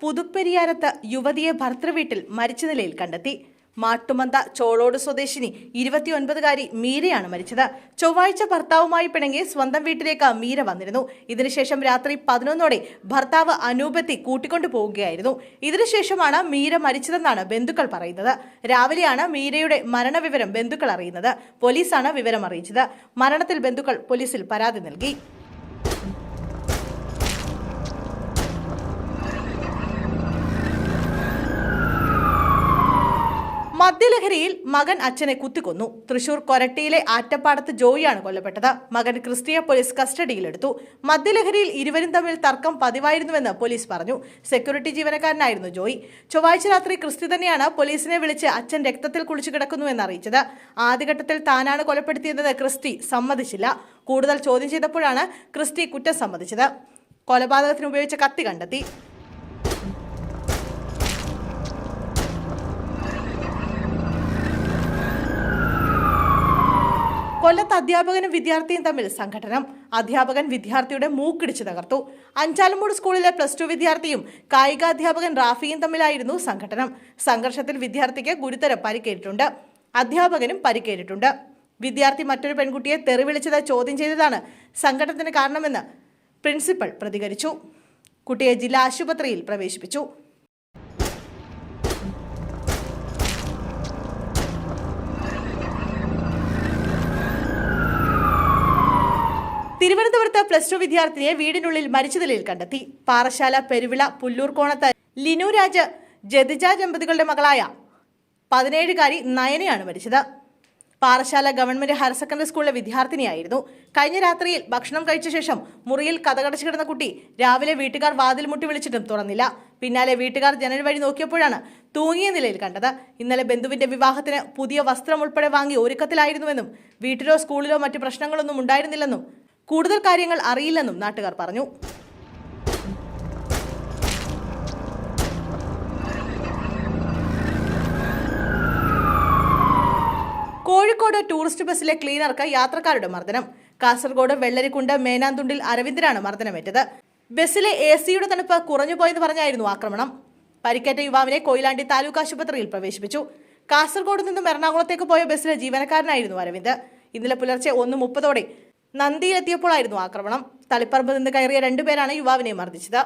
പുതുപ്പെരിയാരത്ത് യുവതിയെ ഭർത്തൃവീട്ടിൽ മരിച്ച നിലയിൽ കണ്ടെത്തി. മാട്ടുമന്ത ചോളോട് സ്വദേശിനി 29-കാരി മീരയാണ് മരിച്ചത്. ചൊവ്വാഴ്ച ഭർത്താവുമായി പിണങ്ങി സ്വന്തം വീട്ടിലേക്ക് മീര വന്നിരുന്നു. ഇതിനുശേഷം രാത്രി 11ഓടെ ഭർത്താവ് അനൂപെത്തി കൂട്ടിക്കൊണ്ടു പോവുകയായിരുന്നു. ഇതിനുശേഷമാണ് മീര മരിച്ചതെന്നാണ് ബന്ധുക്കൾ പറയുന്നത്. രാവിലെയാണ് മീരയുടെ മരണവിവരം ബന്ധുക്കൾ അറിയുന്നത്. പോലീസാണ് വിവരം അറിയിച്ചത്. മരണത്തിൽ ബന്ധുക്കൾ പോലീസിൽ പരാതി നൽകി. മദ്യലഹരിയിൽ മകൻ അച്ഛനെ കുത്തിക്കൊന്നു. തൃശൂർ കൊരട്ടിയിലെ ആറ്റപ്പാടത്ത് ജോയിയാണ് കൊല്ലപ്പെട്ടത്. മകൻ ക്രിസ്റ്റിയെ പോലീസ് കസ്റ്റഡിയിലെടുത്തു. മദ്യലഹരിയിൽ ഇരുവരും തമ്മിൽ തർക്കം പതിവായിരുന്നുവെന്ന് പോലീസ് പറഞ്ഞു. സെക്യൂരിറ്റി ജീവനക്കാരനായിരുന്നു ജോയി. ചൊവ്വാഴ്ച രാത്രി ക്രിസ്റ്റി തന്നെയാണ് പോലീസിനെ വിളിച്ച് അച്ഛൻ രക്തത്തിൽ കുളിച്ചു കിടക്കുന്നുവെന്ന് അറിയിച്ചത്. ആദ്യഘട്ടത്തിൽ താനാണ് കൊലപ്പെടുത്തിയതെന്ന് ക്രിസ്റ്റി സമ്മതിച്ചില്ല. കൂടുതൽ ചോദ്യം ചെയ്തപ്പോഴാണ് ക്രിസ്റ്റി കുറ്റം സമ്മതിച്ചത്. കൊലപാതകത്തിന് ഉപയോഗിച്ച കത്തി കണ്ടെത്തി. കൊല്ലത്ത് അധ്യാപകനും വിദ്യാർത്ഥിയും തമ്മിൽ സംഘട്ടനം. അധ്യാപകൻ വിദ്യാർത്ഥിയുടെ മൂക്കിടിച്ച് തകർത്തു. അഞ്ചാലമൂട് സ്കൂളിലെ +2 വിദ്യാർത്ഥിയും കായികാധ്യാപകൻ റാഫിയും തമ്മിലായിരുന്നു സംഘട്ടനം. സംഘർഷത്തിൽ വിദ്യാർത്ഥിക്ക് ഗുരുതര പരിക്കേറ്റിട്ടുണ്ട്. അധ്യാപകനും പരിക്കേറ്റിട്ടുണ്ട്. വിദ്യാർത്ഥി മറ്റൊരു പെൺകുട്ടിയെ തെറിവിളിച്ചത് ചോദ്യം ചെയ്തതാണ് സംഘട്ടനത്തിന് കാരണമെന്ന് പ്രിൻസിപ്പൽ പ്രതികരിച്ചു. കുട്ടിയെ ജില്ലാ ആശുപത്രിയിൽ പ്രവേശിപ്പിച്ചു. തിരുവനന്തപുരത്ത് +2 വിദ്യാർത്ഥിനിയെ വീടിനുള്ളിൽ മരിച്ച നിലയിൽ കണ്ടെത്തി. പാറശാല പെരുവിള പുല്ലൂർക്കോണത്ത് ലിനു രാജ് ജതിജ ദമ്പതികളുടെ മകളായ 17-കാരി നയനയാണ് മരിച്ചത്. പാറശാല ഗവൺമെന്റ് ഹയർ സെക്കൻഡറി സ്കൂളിലെ വിദ്യാർത്ഥിനിയായിരുന്നു. കഴിഞ്ഞ രാത്രിയിൽ ഭക്ഷണം കഴിച്ച ശേഷം മുറിയിൽ കതകടച്ചു കിടന്ന കുട്ടി രാവിലെ വീട്ടുകാർ വാതിൽ മുട്ടി വിളിച്ചിട്ടും തുറന്നില്ല. പിന്നാലെ വീട്ടുകാർ ജനൽ വഴി നോക്കിയപ്പോഴാണ് തൂങ്ങിയ നിലയിൽ കണ്ടത്. ഇന്നലെ ബന്ധുവിന്റെ വിവാഹത്തിന് പുതിയ വസ്ത്രം ഉൾപ്പെടെ വാങ്ങി ഒരുക്കത്തിലായിരുന്നുവെന്നും വീട്ടിലോ സ്കൂളിലോ മറ്റു പ്രശ്നങ്ങളൊന്നും ഉണ്ടായിരുന്നില്ലെന്നും കൂടുതൽ കാര്യങ്ങൾ അറിയില്ലെന്നും നാട്ടുകാർ പറഞ്ഞു. കോഴിക്കോട് ടൂറിസ്റ്റ് ബസ്സിലെ ക്ലീനർക്ക് യാത്രക്കാരുടെ മർദ്ദനം. കാസർഗോഡ് വെള്ളരിക്കുണ്ട് മേനാന്തുണ്ടിൽ അരവിന്ദനാണ് മർദ്ദനമേറ്റത്. ബസ്സിലെ AC-യുടെ തണുപ്പ് കുറഞ്ഞുപോയെന്ന് പറഞ്ഞായിരുന്നു ആക്രമണം. പരിക്കേറ്റ യുവാവിനെ കൊയിലാണ്ടി താലൂക്ക് ആശുപത്രിയിൽ പ്രവേശിപ്പിച്ചു. കാസർഗോഡ് നിന്നും എറണാകുളത്തേക്ക് പോയ ബസ്സിലെ ജീവനക്കാരനായിരുന്നു അരവിന്ദ്. ഇന്നലെ പുലർച്ചെ 1:30ഓടെ നന്ദിയിലെത്തിയപ്പോഴായിരുന്നു ആക്രമണം. തളിപ്പറമ്പ് നിന്ന് കയറിയ 2 പേരാണ് യുവാവിനെ മർദ്ദിച്ചത്.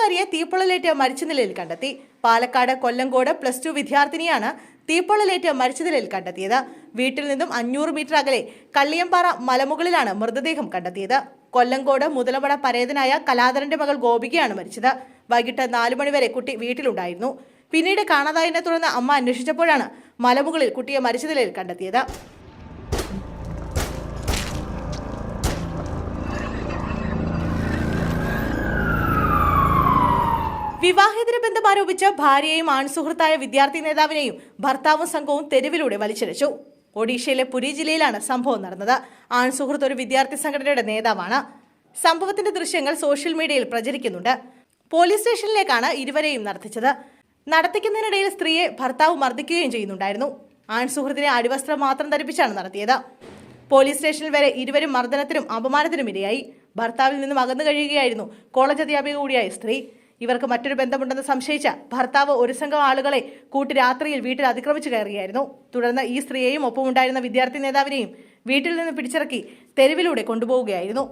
ാരിയെ തീപ്പൊള്ളലേറ്റ് മരിച്ച നിലയിൽ കണ്ടെത്തി. പാലക്കാട് കൊല്ലങ്കോട് +2 വിദ്യാർത്ഥിനിയാണ് തീപ്പൊള്ളലേറ്റ് മരിച്ച നിലയിൽ കണ്ടെത്തിയത്. വീട്ടിൽ നിന്നും 500 മീറ്റർ അകലെ കള്ളിയമ്പാറ മലമുകളിലാണ് മൃതദേഹം കണ്ടെത്തിയത്. കൊല്ലങ്കോട് മുതലമട പരേതനായ കലാധരന്റെ മകൾ ഗോപികയാണ് മരിച്ചത്. വൈകിട്ട് 4 മണിവരെ കുട്ടി വീട്ടിലുണ്ടായിരുന്നു. പിന്നീട് കാണാതായതിനെ തുടർന്ന് അമ്മ അന്വേഷിച്ചപ്പോഴാണ് മലമുകളിൽ കുട്ടിയെ മരിച്ച നിലയിൽ കണ്ടെത്തിയത്. വിവാഹേതര ബന്ധം ആരോപിച്ച് ഭാര്യയെയും ആൺസുഹൃത്തായ വിദ്യാർത്ഥി നേതാവിനെയും ഭർത്താവും സംഘവും തെരുവിലൂടെ വലിച്ചിഴച്ചു. ഒഡീഷയിലെ പുരി ജില്ലയിലാണ് സംഭവം നടന്നത്. ആൺസുഹൃത്ത് ഒരു വിദ്യാർത്ഥി സംഘടനയുടെ നേതാവാണ്. സംഭവത്തിന്റെ ദൃശ്യങ്ങൾ സോഷ്യൽ മീഡിയയിൽ പ്രചരിക്കുന്നുണ്ട്. പോലീസ് സ്റ്റേഷനിലേക്കാണ് ഇരുവരെയും നടത്തിച്ചത്. നടത്തിക്കുന്നതിനിടയിൽ സ്ത്രീയെ ഭർത്താവ് മർദ്ദിക്കുകയും ചെയ്യുന്നുണ്ടായിരുന്നു. ആൺസുഹൃത്തിനെ അടിവസ്ത്രം മാത്രം ധരിപ്പിച്ചാണ് നടത്തിയത്. പോലീസ് സ്റ്റേഷനിൽ വരെ ഇരുവരും മർദ്ദനത്തിനും അപമാനത്തിനും ഇരയായി. ഭർത്താവിൽ നിന്നും അകന്നു കഴിയുകയായിരുന്നു കോളേജ് അധ്യാപിക കൂടിയായ സ്ത്രീ. ഇവർക്ക് മറ്റൊരു ബന്ധമുണ്ടെന്ന് സംശയിച്ച ഭർത്താവ് ഒരു സംഘം ആളുകളെ കൂട്ടി രാത്രിയിൽ വീട്ടിൽ അതിക്രമിച്ചു കയറുകയായിരുന്നു. തുടർന്ന് ഈ സ്ത്രീയെയും ഒപ്പമുണ്ടായിരുന്ന വിദ്യാർത്ഥി നേതാവിനെയും വീട്ടിൽ നിന്ന് പിടിച്ചിറക്കി തെരുവിലൂടെ കൊണ്ടുപോവുകയായിരുന്നു.